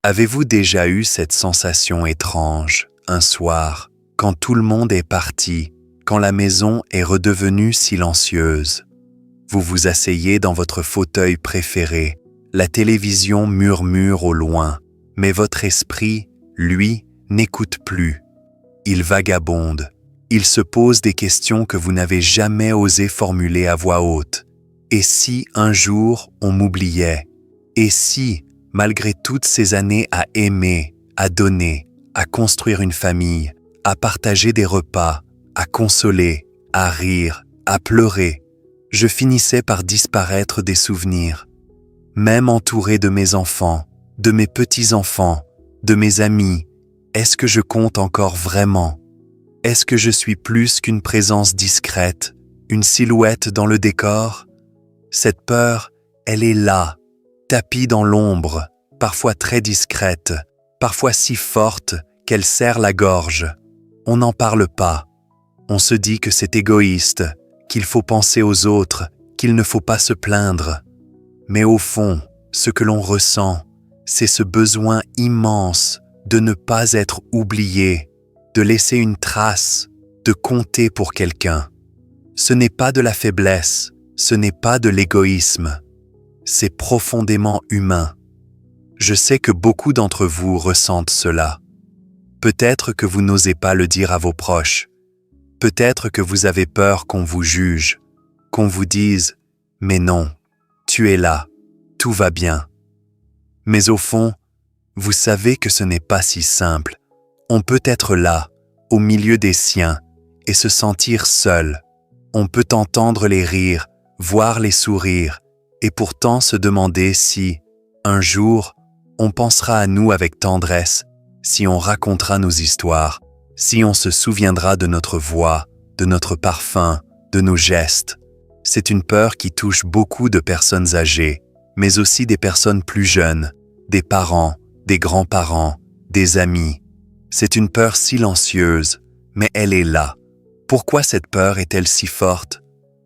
Avez-vous déjà eu cette sensation étrange, un soir, quand tout le monde est parti, quand la maison est redevenue silencieuse? Vous vous asseyez dans votre fauteuil préféré, la télévision murmure au loin, mais votre esprit, lui, n'écoute plus. Il vagabonde, il se pose des questions que vous n'avez jamais osé formuler à voix haute. Et si un jour on m'oubliait? Et si, malgré toutes ces années à aimer, à donner, à construire une famille, à partager des repas, à consoler, à rire, à pleurer, je finissais par disparaître des souvenirs? Même entouré de mes enfants, de mes petits-enfants, de mes amis, est-ce que je compte encore vraiment? Est-ce que je suis plus qu'une présence discrète, une silhouette dans le décor? Cette peur, elle est là, tapie dans l'ombre, parfois très discrète, parfois si forte qu'elle serre la gorge. On n'en parle pas. On se dit que c'est égoïste, qu'il faut penser aux autres, qu'il ne faut pas se plaindre. Mais au fond, ce que l'on ressent, c'est ce besoin immense de ne pas être oublié, de laisser une trace, de compter pour quelqu'un. Ce n'est pas de la faiblesse, ce n'est pas de l'égoïsme. C'est profondément humain. Je sais que beaucoup d'entre vous ressentent cela. Peut-être que vous n'osez pas le dire à vos proches. Peut-être que vous avez peur qu'on vous juge, qu'on vous dise « Mais non, tu es là, tout va bien ». Mais au fond, vous savez que ce n'est pas si simple. On peut être là, au milieu des siens, et se sentir seul. On peut entendre les rires, voir les sourires, et pourtant se demander si, un jour, on pensera à nous avec tendresse, si on racontera nos histoires, si on se souviendra de notre voix, de notre parfum, de nos gestes. C'est une peur qui touche beaucoup de personnes âgées, mais aussi des personnes plus jeunes, des parents, des grands-parents, des amis. C'est une peur silencieuse, mais elle est là. Pourquoi cette peur est-elle si forte?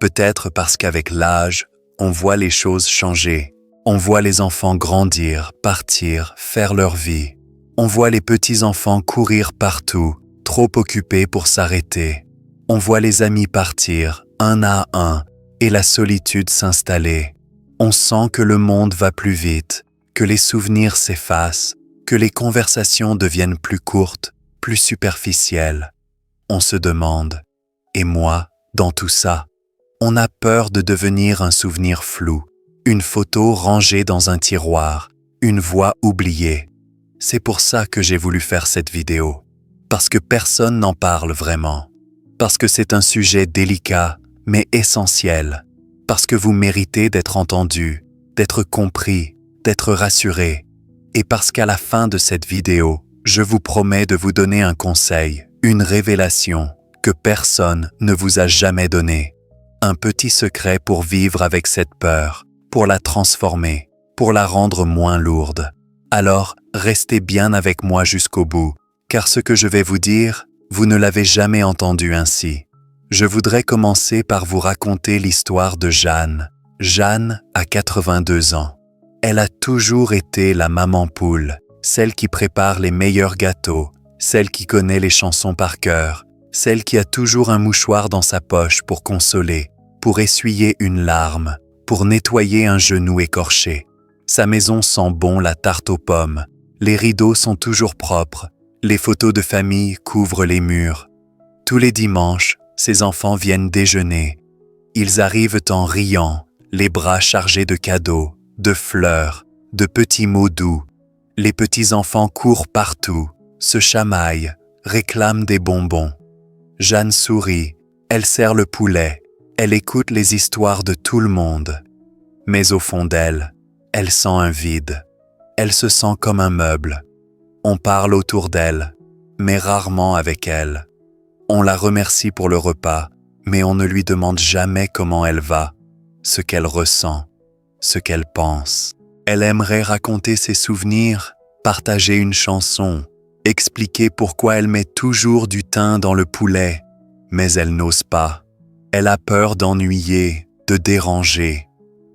Peut-être parce qu'avec l'âge, on voit les choses changer. On voit les enfants grandir, partir, faire leur vie. On voit les petits-enfants courir partout, trop occupés pour s'arrêter. On voit les amis partir, un à un, et la solitude s'installer. On sent que le monde va plus vite, que les souvenirs s'effacent, que les conversations deviennent plus courtes, plus superficielles. On se demande, et moi, dans tout ça? On a peur de devenir un souvenir flou, une photo rangée dans un tiroir, une voix oubliée. C'est pour ça que j'ai voulu faire cette vidéo, parce que personne n'en parle vraiment, parce que c'est un sujet délicat, mais essentiel, parce que vous méritez d'être entendu, d'être compris, d'être rassuré, et parce qu'à la fin de cette vidéo, je vous promets de vous donner un conseil, une révélation que personne ne vous a jamais donnée. Un petit secret pour vivre avec cette peur, pour la transformer, pour la rendre moins lourde. Alors, restez bien avec moi jusqu'au bout, car ce que je vais vous dire, vous ne l'avez jamais entendu ainsi. Je voudrais commencer par vous raconter l'histoire de Jeanne. Jeanne a 82 ans. Elle a toujours été la maman poule, celle qui prépare les meilleurs gâteaux, celle qui connaît les chansons par cœur, celle qui a toujours un mouchoir dans sa poche pour consoler, pour essuyer une larme, pour nettoyer un genou écorché. Sa maison sent bon la tarte aux pommes, les rideaux sont toujours propres, les photos de famille couvrent les murs. Tous les dimanches, ses enfants viennent déjeuner. Ils arrivent en riant, les bras chargés de cadeaux, de fleurs, de petits mots doux. Les petits-enfants courent partout, se chamaillent, réclament des bonbons. Jeanne sourit, elle sert le poulet, elle écoute les histoires de tout le monde. Mais au fond d'elle, elle sent un vide. Elle se sent comme un meuble. On parle autour d'elle, mais rarement avec elle. On la remercie pour le repas, mais on ne lui demande jamais comment elle va, ce qu'elle ressent, ce qu'elle pense. Elle aimerait raconter ses souvenirs, partager une chanson, expliquer pourquoi elle met toujours du thym dans le poulet, mais elle n'ose pas. Elle a peur d'ennuyer, de déranger.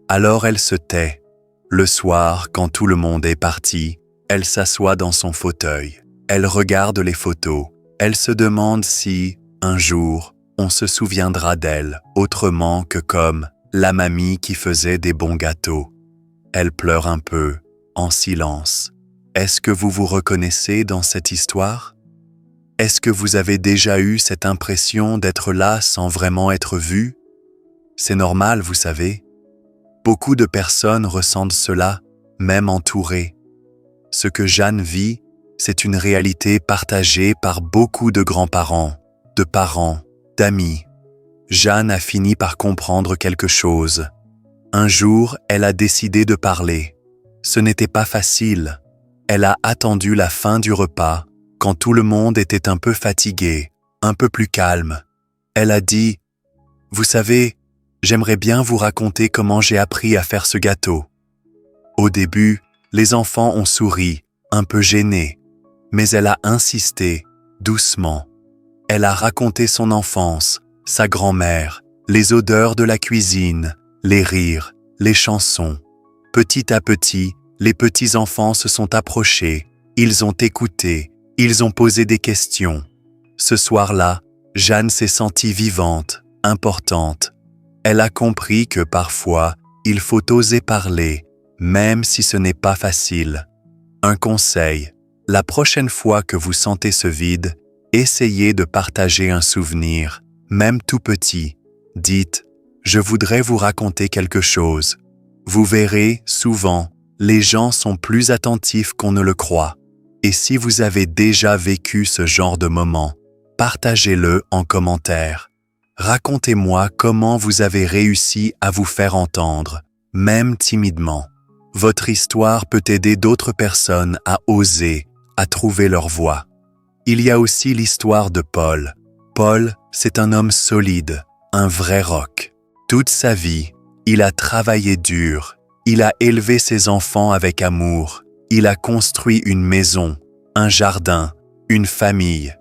Alors elle se tait. Le soir, quand tout le monde est parti, Elle s'assoit dans son fauteuil. Elle regarde les photos. Elle se demande si, un jour, on se souviendra d'elle autrement que comme la mamie qui faisait des bons gâteaux. Elle pleure un peu, en silence. Est-ce que vous vous reconnaissez dans cette histoire? Est-ce que vous avez déjà eu cette impression d'être là sans vraiment être vu? C'est normal, vous savez. Beaucoup de personnes ressentent cela, même entourées. Ce que Jeanne vit, c'est une réalité partagée par beaucoup de grands-parents, de parents, d'amis. Jeanne a fini par comprendre quelque chose. Un jour, elle a décidé de parler. Ce n'était pas facile. Elle a attendu la fin du repas, quand tout le monde était un peu fatigué, un peu plus calme. Elle a dit « Vous savez, j'aimerais bien vous raconter comment j'ai appris à faire ce gâteau. » Au début, les enfants ont souri, un peu gênés, mais elle a insisté, doucement. Elle a raconté son enfance, sa grand-mère, les odeurs de la cuisine, les rires, les chansons. Petit à petit, les petits-enfants se sont approchés, ils ont écouté, ils ont posé des questions. Ce soir-là, Jeanne s'est sentie vivante, importante. Elle a compris que parfois, il faut oser parler, même si ce n'est pas facile. Un conseil, la prochaine fois que vous sentez ce vide, essayez de partager un souvenir, même tout petit. Dites « Je voudrais vous raconter quelque chose ». Vous verrez, souvent, les gens sont plus attentifs qu'on ne le croit. Et si vous avez déjà vécu ce genre de moment, partagez-le en commentaire. Racontez-moi comment vous avez réussi à vous faire entendre, même timidement. Votre histoire peut aider d'autres personnes à oser, à trouver leur voie. Il y a aussi l'histoire de Paul. Paul, c'est un homme solide, un vrai roc. Toute sa vie, il a travaillé dur, il a élevé ses enfants avec amour, il a construit une maison, un jardin, une famille.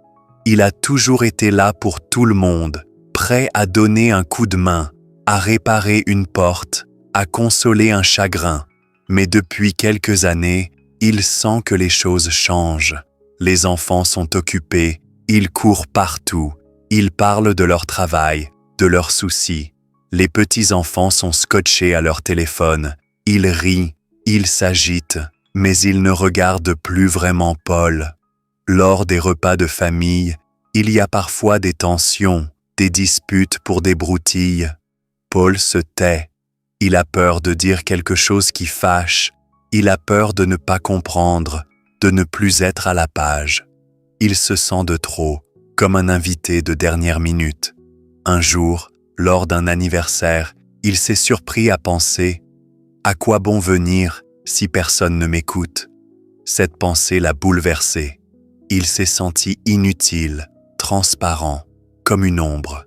Il a toujours été là pour tout le monde, prêt à donner un coup de main, à réparer une porte, à consoler un chagrin. Mais depuis quelques années, il sent que les choses changent. Les enfants sont occupés, ils courent partout, ils parlent de leur travail, de leurs soucis. Les petits-enfants sont scotchés à leur téléphone, ils rient, ils s'agitent, mais ils ne regardent plus vraiment Paul. Lors des repas de famille, il y a parfois des tensions, des disputes pour des broutilles. Paul se tait. Il a peur de dire quelque chose qui fâche. Il a peur de ne pas comprendre, de ne plus être à la page. Il se sent de trop, comme un invité de dernière minute. Un jour, lors d'un anniversaire, il s'est surpris à penser « À quoi bon venir si personne ne m'écoute ?» Cette pensée l'a bouleversé. Il s'est senti inutile, transparent, comme une ombre.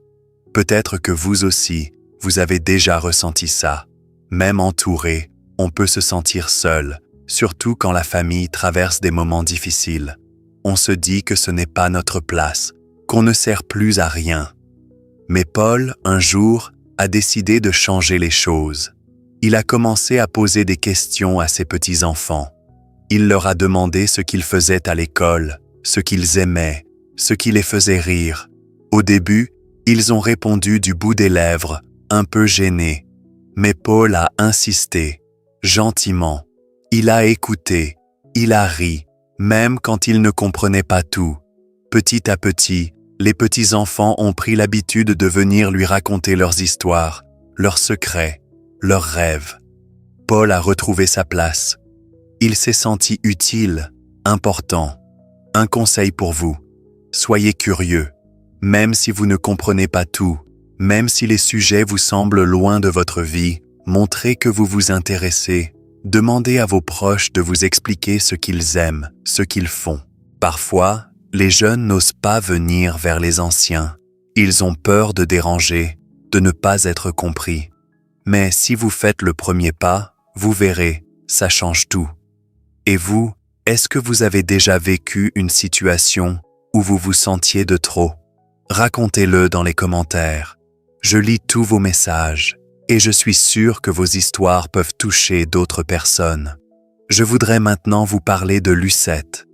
Peut-être que vous aussi, vous avez déjà ressenti ça. Même entouré, on peut se sentir seul, surtout quand la famille traverse des moments difficiles. On se dit que ce n'est pas notre place, qu'on ne sert plus à rien. Mais Paul, un jour, a décidé de changer les choses. Il a commencé à poser des questions à ses petits-enfants. Il leur a demandé ce qu'ils faisaient à l'école, ce qu'ils aimaient, ce qui les faisait rire. Au début, ils ont répondu du bout des lèvres, un peu gênés. Mais Paul a insisté, gentiment. Il a écouté, il a ri, même quand il ne comprenait pas tout. Petit à petit, les petits-enfants ont pris l'habitude de venir lui raconter leurs histoires, leurs secrets, leurs rêves. Paul a retrouvé sa place. Il s'est senti utile, important. Un conseil pour vous, soyez curieux. Même si vous ne comprenez pas tout, même si les sujets vous semblent loin de votre vie, montrez que vous vous intéressez. Demandez à vos proches de vous expliquer ce qu'ils aiment, ce qu'ils font. Parfois, les jeunes n'osent pas venir vers les anciens. Ils ont peur de déranger, de ne pas être compris. Mais si vous faites le premier pas, vous verrez, ça change tout. Et vous, est-ce que vous avez déjà vécu une situation où vous vous sentiez de trop? Racontez-le dans les commentaires. Je lis tous vos messages et je suis sûr que vos histoires peuvent toucher d'autres personnes. Je voudrais maintenant vous parler de Lucette.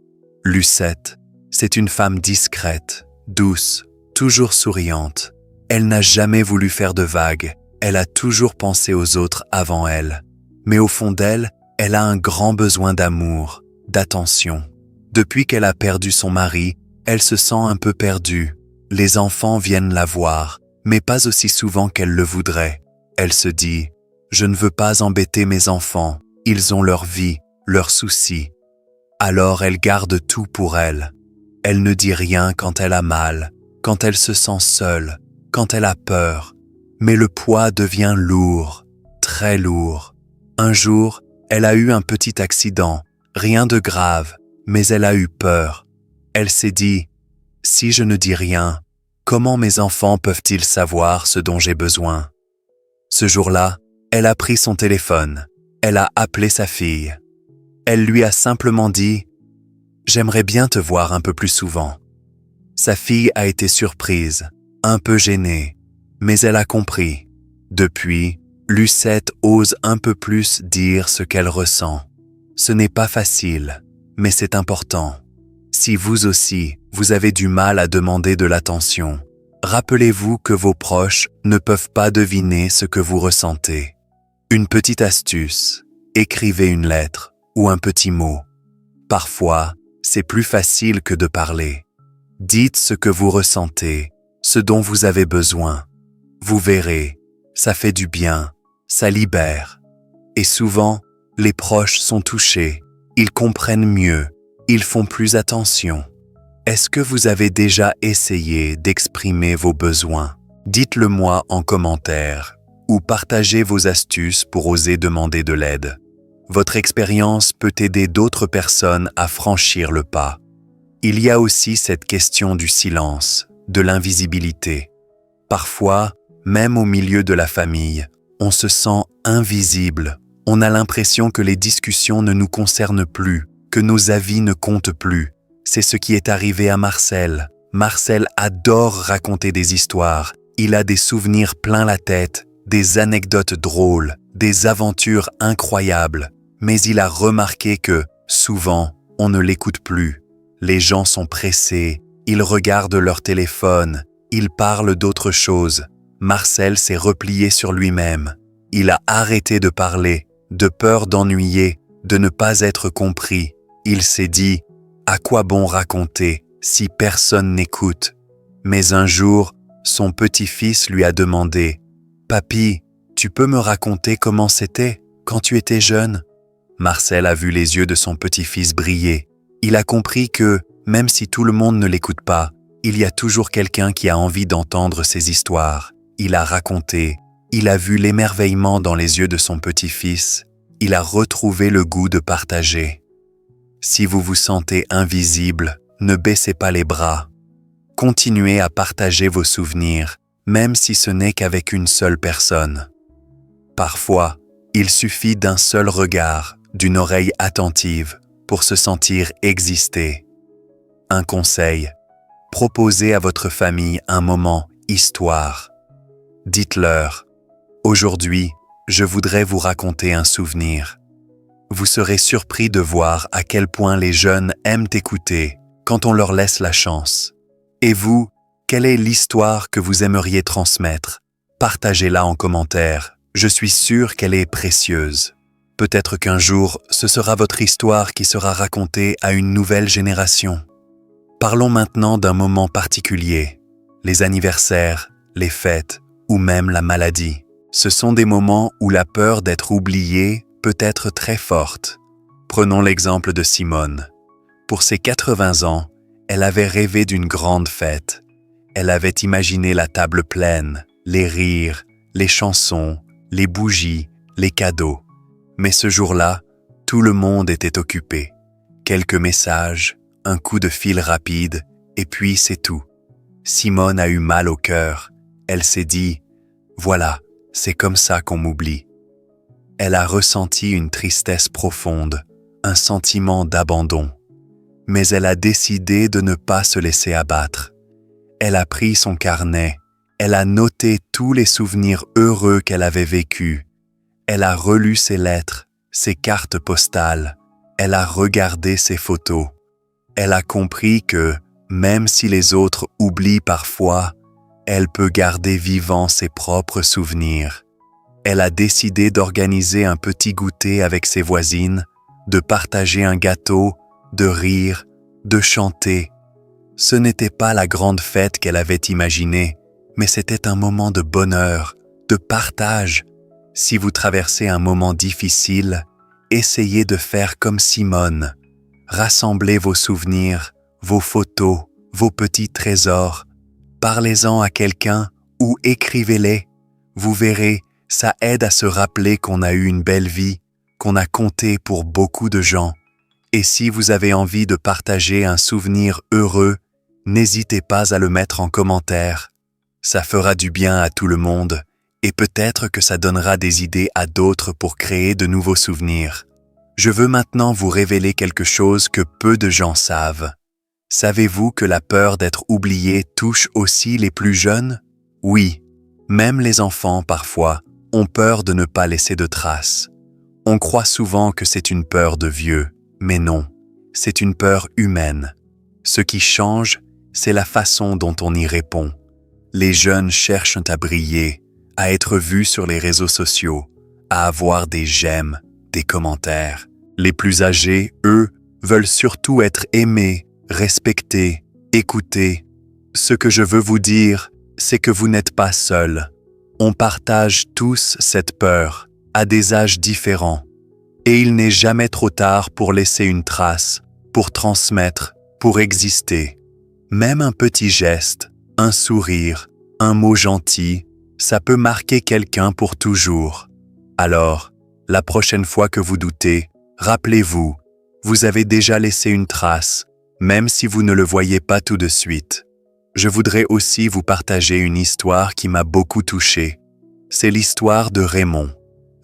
Lucette, c'est une femme discrète, douce, toujours souriante. Elle n'a jamais voulu faire de vagues, elle a toujours pensé aux autres avant elle. Mais au fond d'elle, elle a un grand besoin d'amour, d'attention. Depuis qu'elle a perdu son mari, elle se sent un peu perdue. Les enfants viennent la voir, mais pas aussi souvent qu'elle le voudrait. Elle se dit « Je ne veux pas embêter mes enfants, ils ont leur vie, leurs soucis. » Alors elle garde tout pour elle. Elle ne dit rien quand elle a mal, quand elle se sent seule, quand elle a peur. Mais le poids devient lourd, très lourd. Un jour, elle a eu un petit accident, rien de grave, mais elle a eu peur. Elle s'est dit « Si je ne dis rien, comment mes enfants peuvent-ils savoir ce dont j'ai besoin ?» Ce jour-là, elle a pris son téléphone. Elle a appelé sa fille. Elle lui a simplement dit « J'aimerais bien te voir un peu plus souvent. » Sa fille a été surprise, un peu gênée, mais elle a compris. Depuis, Lucette ose un peu plus dire ce qu'elle ressent. Ce n'est pas facile, mais c'est important. Si vous aussi, vous avez du mal à demander de l'attention, rappelez-vous que vos proches ne peuvent pas deviner ce que vous ressentez. Une petite astuce, écrivez une lettre ou un petit mot. Parfois, c'est plus facile que de parler. Dites ce que vous ressentez, ce dont vous avez besoin. Vous verrez, ça fait du bien, ça libère. Et souvent, les proches sont touchés, ils comprennent mieux, ils font plus attention. Est-ce que vous avez déjà essayé d'exprimer vos besoins? Dites-le moi en commentaire ou partagez vos astuces pour oser demander de l'aide. Votre expérience peut aider d'autres personnes à franchir le pas. Il y a aussi cette question du silence, de l'invisibilité. Parfois, même au milieu de la famille, on se sent invisible. On a l'impression que les discussions ne nous concernent plus, que nos avis ne comptent plus. C'est ce qui est arrivé à Marcel. Marcel adore raconter des histoires. Il a des souvenirs plein la tête, des anecdotes drôles, des aventures incroyables. Mais il a remarqué que, souvent, on ne l'écoute plus. Les gens sont pressés, ils regardent leur téléphone, ils parlent d'autre chose. Marcel s'est replié sur lui-même. Il a arrêté de parler, de peur d'ennuyer, de ne pas être compris. Il s'est dit « À quoi bon raconter si personne n'écoute ?» Mais un jour, son petit-fils lui a demandé « Papy, tu peux me raconter comment c'était quand tu étais jeune ?» Marcel a vu les yeux de son petit-fils briller. Il a compris que, même si tout le monde ne l'écoute pas, il y a toujours quelqu'un qui a envie d'entendre ses histoires. Il a raconté, il a vu l'émerveillement dans les yeux de son petit-fils, il a retrouvé le goût de partager. Si vous vous sentez invisible, ne baissez pas les bras. Continuez à partager vos souvenirs, même si ce n'est qu'avec une seule personne. Parfois, il suffit d'un seul regard, d'une oreille attentive, pour se sentir exister. Un conseil, proposez à votre famille un moment histoire. Dites-leur, aujourd'hui, je voudrais vous raconter un souvenir. Vous serez surpris de voir à quel point les jeunes aiment écouter quand on leur laisse la chance. Et vous, quelle est l'histoire que vous aimeriez transmettre? Partagez-la en commentaire, je suis sûr qu'elle est précieuse. Peut-être qu'un jour, ce sera votre histoire qui sera racontée à une nouvelle génération. Parlons maintenant d'un moment particulier, les anniversaires, les fêtes ou même la maladie. Ce sont des moments où la peur d'être oublié peut être très forte. Prenons l'exemple de Simone. Pour ses 80 ans, elle avait rêvé d'une grande fête. Elle avait imaginé la table pleine, les rires, les chansons, les bougies, les cadeaux. Mais ce jour-là, tout le monde était occupé. Quelques messages, un coup de fil rapide, et puis c'est tout. Simone a eu mal au cœur. Elle s'est dit « Voilà, c'est comme ça qu'on m'oublie. » Elle a ressenti une tristesse profonde, un sentiment d'abandon. Mais elle a décidé de ne pas se laisser abattre. Elle a pris son carnet, elle a noté tous les souvenirs heureux qu'elle avait vécus. Elle a relu ses lettres, ses cartes postales, Elle a regardé ses photos. Elle a compris que, même si les autres oublient parfois, elle peut garder vivants ses propres souvenirs. Elle a décidé d'organiser un petit goûter avec ses voisines, de partager un gâteau, de rire, de chanter. Ce n'était pas la grande fête qu'elle avait imaginée, mais c'était un moment de bonheur, de partage. Si vous traversez un moment difficile, essayez de faire comme Simone. Rassemblez vos souvenirs, vos photos, vos petits trésors. Parlez-en à quelqu'un ou écrivez-les. Vous verrez, ça aide à se rappeler qu'on a eu une belle vie, qu'on a compté pour beaucoup de gens. Et si vous avez envie de partager un souvenir heureux, n'hésitez pas à le mettre en commentaire. Ça fera du bien à tout le monde et peut-être que ça donnera des idées à d'autres pour créer de nouveaux souvenirs. Je veux maintenant vous révéler quelque chose que peu de gens savent. Savez-vous que la peur d'être oublié touche aussi les plus jeunes? Oui, même les enfants parfois ont peur de ne pas laisser de traces. On croit souvent que c'est une peur de vieux, mais non, c'est une peur humaine. Ce qui change, c'est la façon dont on y répond. Les jeunes cherchent à briller, à être vus sur les réseaux sociaux, à avoir des j'aime, des commentaires. Les plus âgés, eux, veulent surtout être aimés, respectés, écoutés. Ce que je veux vous dire, c'est que vous n'êtes pas seuls. On partage tous cette peur, à des âges différents. Et il n'est jamais trop tard pour laisser une trace, pour transmettre, pour exister. Même un petit geste, un sourire, un mot gentil, ça peut marquer quelqu'un pour toujours. Alors, la prochaine fois que vous doutez, rappelez-vous, vous avez déjà laissé une trace, même si vous ne le voyez pas tout de suite. Je voudrais aussi vous partager une histoire qui m'a beaucoup touché. C'est l'histoire de Raymond.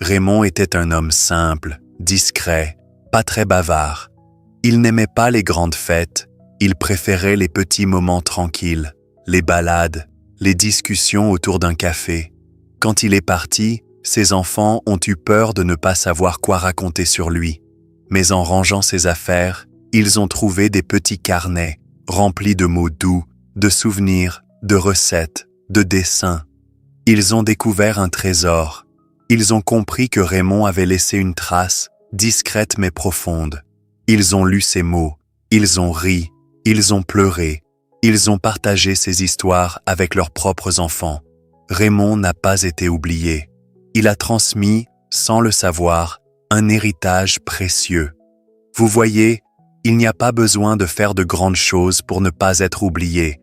Raymond était un homme simple, discret, pas très bavard. Il n'aimait pas les grandes fêtes, il préférait les petits moments tranquilles, les balades, les discussions autour d'un café. Quand il est parti, ses enfants ont eu peur de ne pas savoir quoi raconter sur lui. Mais en rangeant ses affaires, ils ont trouvé des petits carnets remplis de mots doux, de souvenirs, de recettes, de dessins. Ils ont découvert un trésor. Ils ont compris que Raymond avait laissé une trace, discrète mais profonde. Ils ont lu ses mots, ils ont ri, ils ont pleuré, ils ont partagé ces histoires avec leurs propres enfants. Raymond n'a pas été oublié. Il a transmis, sans le savoir, un héritage précieux. Vous voyez, il n'y a pas besoin de faire de grandes choses pour ne pas être oublié.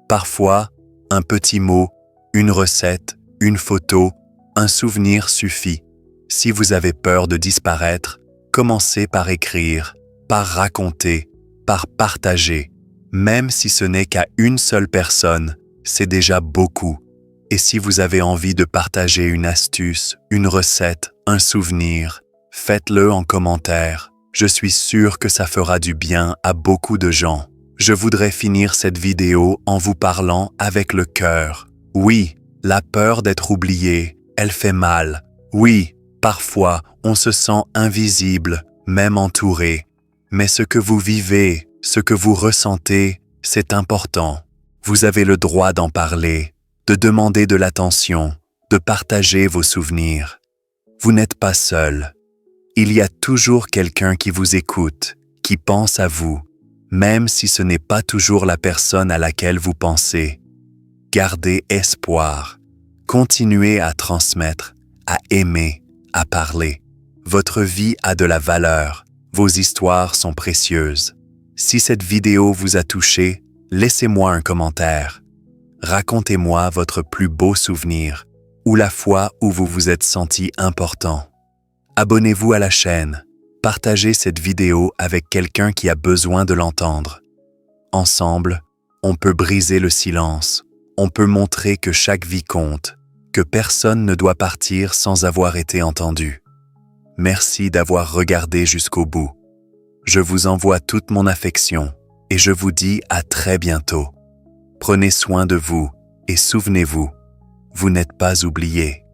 Parfois, un petit mot, une recette, une photo, un souvenir suffit. Si vous avez peur de disparaître, commencez par écrire, par raconter, par partager. Même si ce n'est qu'à une seule personne, c'est déjà beaucoup. Et si vous avez envie de partager une astuce, une recette, un souvenir, faites-le en commentaire. Je suis sûr que ça fera du bien à beaucoup de gens. Je voudrais finir cette vidéo en vous parlant avec le cœur. Oui, la peur d'être oublié, elle fait mal. Oui, parfois, on se sent invisible, même entouré. Mais ce que vous vivez, ce que vous ressentez, c'est important. Vous avez le droit d'en parler, de demander de l'attention, de partager vos souvenirs. Vous n'êtes pas seul. Il y a toujours quelqu'un qui vous écoute, qui pense à vous, même si ce n'est pas toujours la personne à laquelle vous pensez. Gardez espoir. Continuez à transmettre, à aimer, à parler. Votre vie a de la valeur. Vos histoires sont précieuses. Si cette vidéo vous a touché, laissez-moi un commentaire. Racontez-moi votre plus beau souvenir ou la fois où vous vous êtes senti important. Abonnez-vous à la chaîne. Partagez cette vidéo avec quelqu'un qui a besoin de l'entendre. Ensemble, on peut briser le silence. On peut montrer que chaque vie compte, que personne ne doit partir sans avoir été entendu. Merci d'avoir regardé jusqu'au bout. Je vous envoie toute mon affection et je vous dis à très bientôt. Prenez soin de vous et souvenez-vous, vous n'êtes pas oubliés.